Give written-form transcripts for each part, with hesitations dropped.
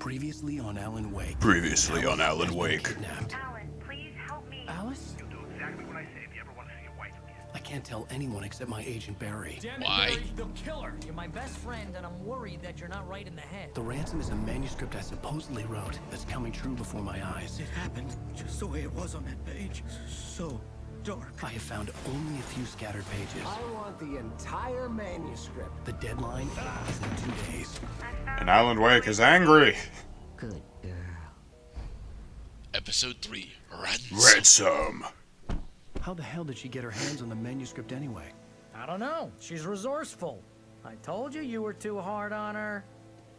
Previously on Alan Wake. Previously on Alan Wake. Kidnapped. Alan, please help me. Alice? You'll do exactly what I say if you ever want to see your wife again. I can't tell anyone except my agent Barry. Damn it, Why? Barry, they'll kill her. You're my best friend, and I'm worried that you're not right in the head. The ransom is a manuscript I supposedly wrote that's coming true before my eyes. It happened just the way it was on that page. So dark. I have found only a few scattered pages. I want the entire manuscript. The deadline is in 2 days. And Alan Wake is angry. Good girl. Episode 3, Ransom. Ransom. How the hell did she get her hands on the manuscript anyway? I don't know. She's resourceful. I told you you were too hard on her.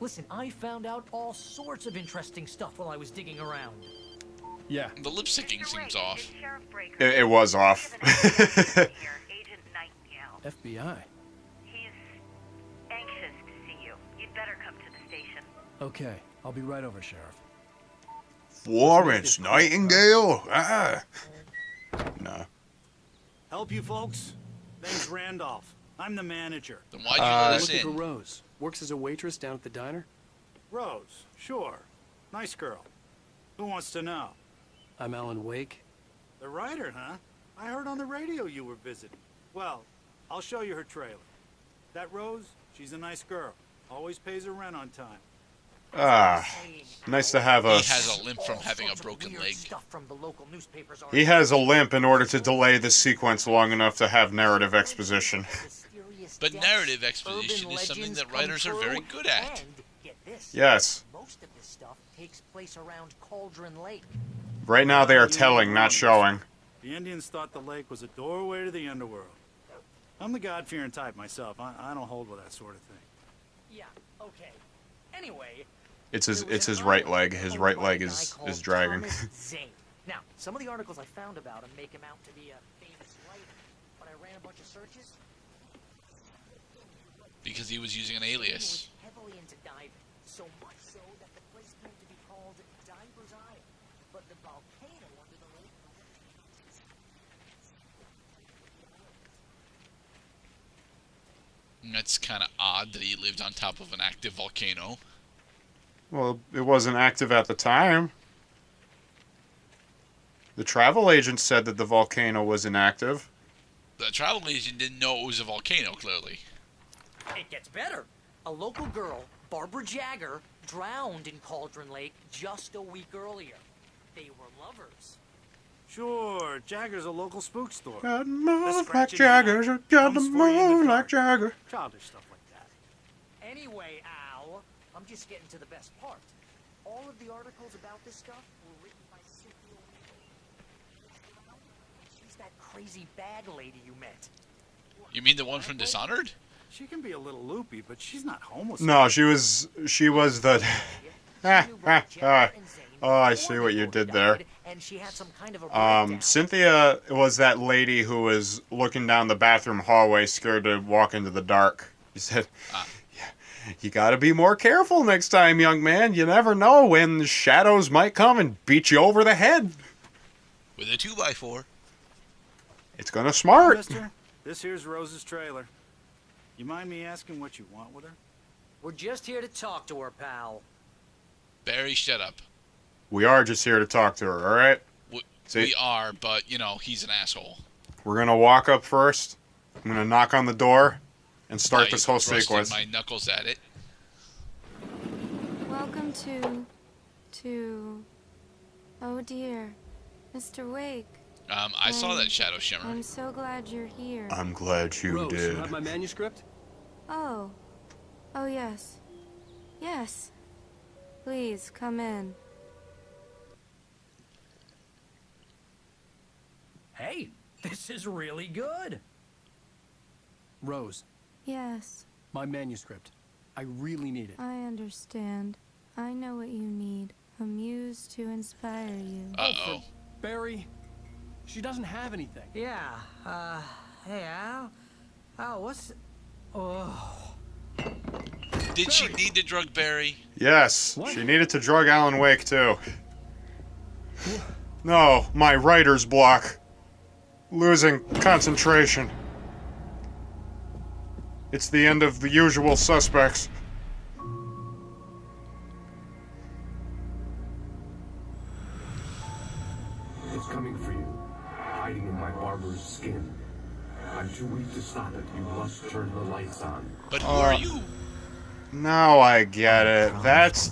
Listen, I found out all sorts of interesting stuff while I was digging around. Yeah. The lip syncing Mr. seems Wake, off. it's Sheriff Breaker. It was off. We have an here, Agent Nightingale. FBI. He's anxious to see you. You'd better come to the station. Okay, I'll be right over, Sheriff. Florence Nightingale? Ah. No. Help you folks? Name's Randolph. I'm the manager. Then why'd you let us Looking for in? Rose. Works as a waitress down at the diner. Rose, sure. Nice girl. Who wants to know? I'm Alan Wake. The writer, huh? I heard on the radio you were visiting. Well, I'll show you her trailer. That Rose, she's a nice girl. Always pays her rent on time. Ah. Nice to have He a... has a limp from having a broken leg. Stuff from the local newspapers He has a limp in order to delay the sequence long enough to have narrative exposition. But narrative exposition is something that writers are very good at. And get this, Yes. most of this stuff takes place around Cauldron Lake. Right now they are telling, not showing. The Indians thought the lake was a doorway to the underworld. I'm the God-fearing type myself. I don't hold with that sort of thing. Yeah, okay. Anyway, It's his right leg. His right leg is dragging. Zane. Now, some of the articles I found about him make him out to be a famous writer, but I ran a bunch of searches. Because he was using an alias. He was heavily into diving, so much so that the place came to be called Diver's Isle. But the volcano under the lake. That's kind of odd that he lived on top of an active volcano. Well, it wasn't active at the time. The travel agent said that the volcano was inactive. The travel agent didn't know it was a volcano, clearly. It gets better. A local girl, Barbara Jagger, drowned in Cauldron Lake just a week earlier. They were lovers. Sure, Jagger's a local spook store. Got the The move like scratching Jagger, eye got the comes for you in the move dark. like Jagger. Childish stuff like that. Anyway, Al, I'm just getting to the best part. All of the articles about this stuff were written by Cynthia Weaver. She's that crazy bag lady you met. You mean the one from Dishonored? She can be a little loopy, but she's not homeless. No, she was the... Oh, I see what you did there. And she had some kind of a breakdown. Cynthia was that lady who was looking down the bathroom hallway, scared to walk into the dark. He said, "Yeah, you gotta be more careful next time, young man. You never know when the shadows might come and beat you over the head. With a 2x4. It's gonna smart." Mister, this here's Rose's trailer. You mind me asking what you want with her? We're just here to talk to her, pal. Barry, shut up. We are just here to talk to her, alright? We are, but, you know, he's an asshole. We're gonna walk up first. I'm gonna knock on the door and start I this whole thrusted sequence. my knuckles at it. Welcome to... Oh dear, Mr. Wake. I saw that shadow shimmer. I'm so glad you're here. I'm glad you Rose, did. you have my manuscript? Oh. Oh yes. Yes. Please, come in. Hey, this is really good. Rose, Yes, my manuscript. I really need it. I understand. I know what you need. A muse to inspire you. Uh-oh. Barry, she doesn't have anything. Yeah, hey, Al? Al, what's... Oh... Did she need the drug, Barry? Yes, What? she needed to drug Alan Wake too. No, my writer's block. Losing concentration. It's the end of The Usual Suspects. was coming for you, hiding in my barber's skin. I'm too weak to stop it. You must turn the lights on. But who are you? Now I get it. That's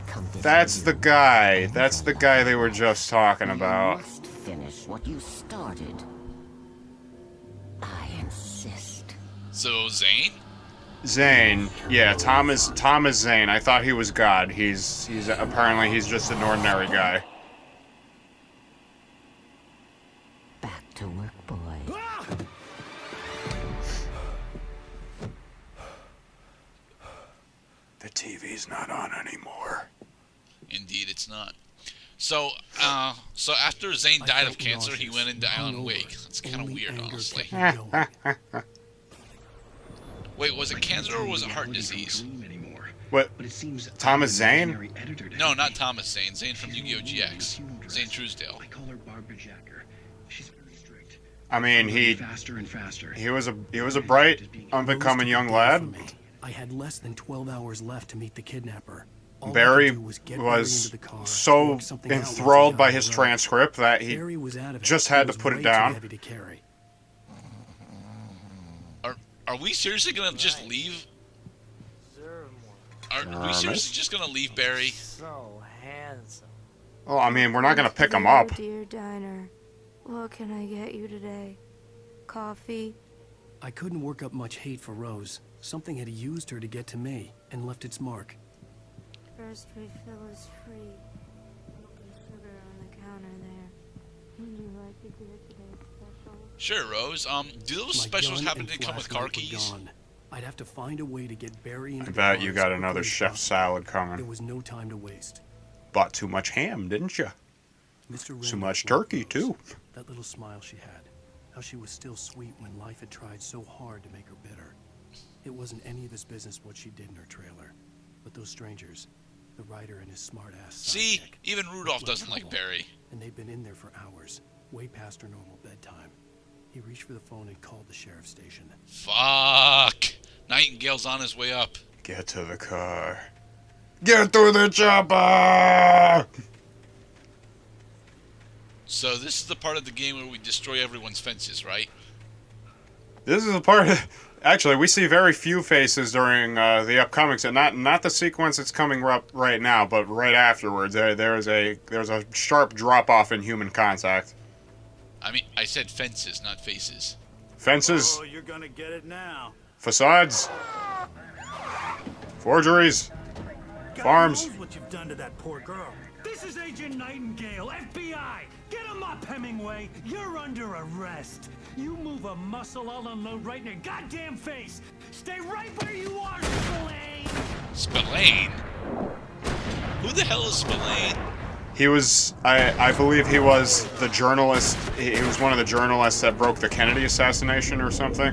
the guy. That's the guy they were just talking about. You must finish what you started. I insist. So, Zane? Zane, yeah, Thomas Zane. I thought he was God. He's apparently he's just an ordinary guy. Back to work, boy. The TV's not on anymore. Indeed, it's not. So after Zane died of cancer, he went into Alan Wake. That's kind of weird, honestly. Wait, was it cancer or was it heart disease? What? Thomas Zane? No, not Thomas Zane. Zane from Yu-Gi-Oh! GX. Zane Truesdale. I mean, he was a bright, unbecoming young lad. I had less than 12 hours left to meet the kidnapper. Barry was so enthralled by his transcript that he just had to put it down. Are we seriously gonna just leave? Are we seriously just gonna leave Barry? So handsome. Well, I mean, we're not gonna pick him up. Dear diner, what can I get you today? Coffee? I couldn't work up much hate for Rose. Something had used her to get to me and left its mark. First refill is free. Sugar on the counter there. Would you like to do today's special? Sure, Rose. Do those My specials gun happen and to come with flashlight car were keys? gone. I'd have to find a way to get Barry into I the bet car you as got quickly another as chef possible. salad There coming. was no time to waste. Bought too much ham, didn't you? Mr. Too Randall much loved turkey, Rose. too. That little smile she had. How she was still sweet when life had tried so hard to make her bitter. It wasn't any of his business what she did in her trailer. But those strangers, the writer and his smart-ass See, sidekick, even Rudolph looked doesn't like trouble. Barry. And they'd been in there for hours, way past her normal bedtime. He reached for the phone and called the sheriff's station. Fuck! Nightingale's on his way up. Get to the car. Get to the chopper! So this is the part of the game where we destroy everyone's fences, right? This is a part of... Actually, we see very few faces during the upcoming... Not the sequence that's coming up right now, but right afterwards. There's a sharp drop-off in human contact. I mean, I said fences, not faces. Fences. Oh, you're gonna get it now. Facades. Forgeries. Farms. God knows what you've done to that poor girl. This is Agent Nightingale, FBI. Get him up, Hemingway. You're under arrest. You move a muscle, I'll unload right in your goddamn face. Stay right where you are, Spillane. Spillane? Who the hell is Spillane? He was, I believe he was the journalist. He was one of the journalists that broke the Kennedy assassination or something.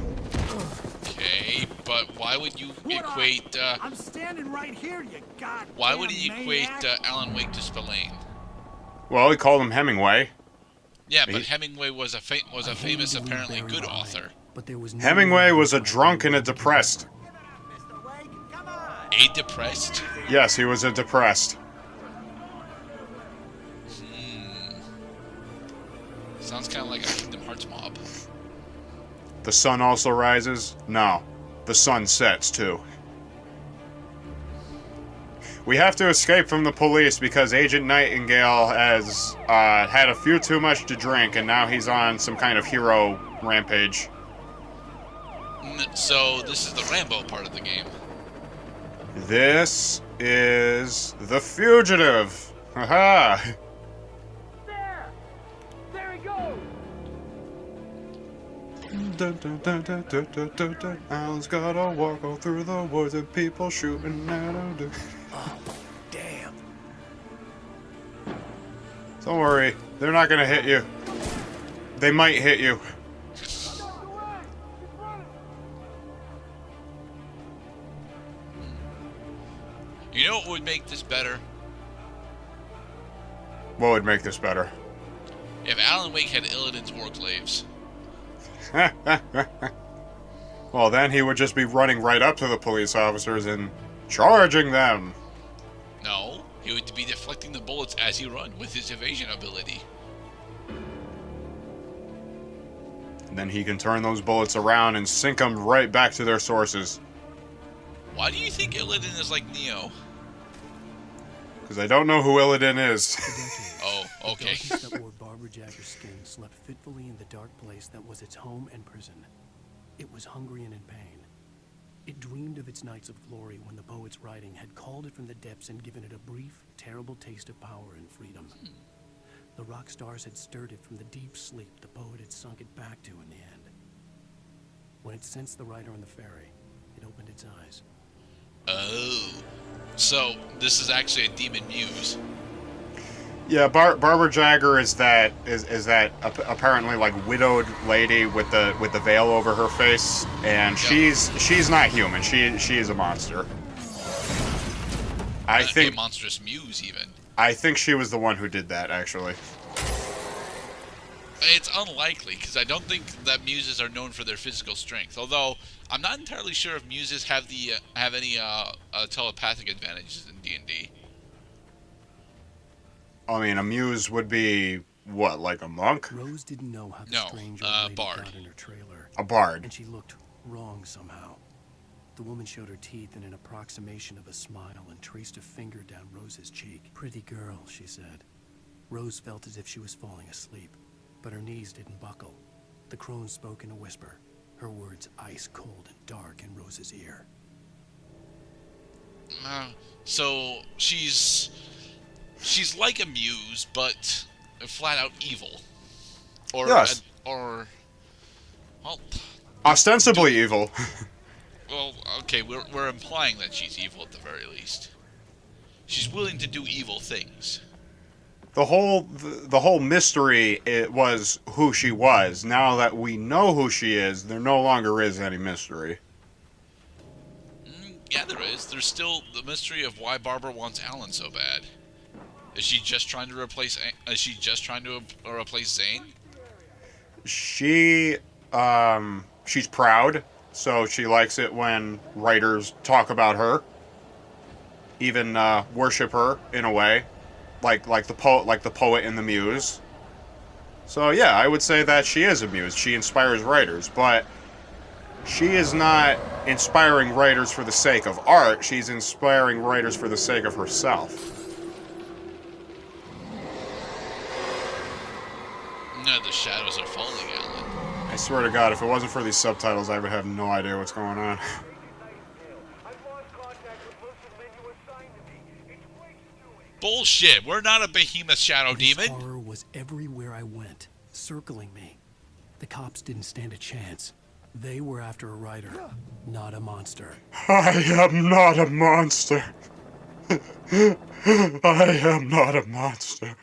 Okay, but why would you equate, I'm standing right here, you goddamn why would he equate maniac. Alan Wake to Spillane? Well, he called him Hemingway. Yeah, but Hemingway was a famous, apparently good author. But there was no Hemingway way was a to drunk and a find her. depressed. A depressed? Yes, he was a depressed. Sounds kind of like a Kingdom Hearts mob. The sun also rises? No. The sun sets, too. We have to escape from the police because Agent Nightingale has had a few too much to drink, and now he's on some kind of hero rampage. So, this is the Rambo part of the game. This is The Fugitive. Haha. There he goes. Dun, dun, dun, dun, dun, dun, dun, dun. Alan's gotta walk all through the woods and people shooting at him. Oh, damn. Don't worry, they're not gonna hit you. They might hit you. You know what would make this better? What would make this better? If Alan Wake had Illidan's Warclaves. Well, then he would just be running right up to the police officers and charging them. No, he would be deflecting the bullets as he run with his evasion ability. Then he can turn those bullets around and sink them right back to their sources. Why do you think Illidan is like Neo? Because I don't know who Illidan is. Oh, okay. The darkness that wore Barbara Jagger's skin slept fitfully in the dark place that was its home and prison. It was hungry and in pain. It dreamed of its nights of glory when the poet's writing had called it from the depths and given it a brief, terrible taste of power and freedom. The rock stars had stirred it from the deep sleep the poet had sunk it back to in the end. When it sensed the writer on the ferry, it opened its eyes. Oh. So, this is actually a demon muse. Yeah, Barbara Jagger is that apparently like widowed lady with the veil over her face, and she's not human. She is a monster. I think a monstrous muse even. I think she was the one who did that actually. It's unlikely because I don't think that muses are known for their physical strength. Although I'm not entirely sure if muses have any telepathic advantages in D&D. I mean, a muse would be what, like a monk? Rose didn't know how the strange old lady bard. got in her trailer. A bard. And she looked wrong somehow. The woman showed her teeth in an approximation of a smile and traced a finger down Rose's cheek. Pretty girl, she said. Rose felt as if she was falling asleep, but her knees didn't buckle. The crone spoke in a whisper, her words ice cold and dark in Rose's ear. So she's like a muse, but flat out evil. Or yes. Well, ostensibly evil. Well, okay, we're implying that she's evil at the very least. She's willing to do evil things. The whole mystery it was who she was. Now that we know who she is, there no longer is any mystery. Yeah, there is. There's still the mystery of why Barbara wants Alan so bad. Is she just trying to replace? Is she just trying to replace Zane? She's proud, so she likes it when writers talk about her, even worship her in a way, like the poet in the muse. So yeah, I would say that she is a muse. She inspires writers, but she is not inspiring writers for the sake of art. She's inspiring writers for the sake of herself. No, the shadows are falling, Alan. I swear to God, if it wasn't for these subtitles, I would have no idea what's going on. Bullshit! We're not a behemoth shadow demon. Horror was everywhere I went, circling me. The cops didn't stand a chance. They were after a writer, not a monster. I am not a monster. I am not a monster.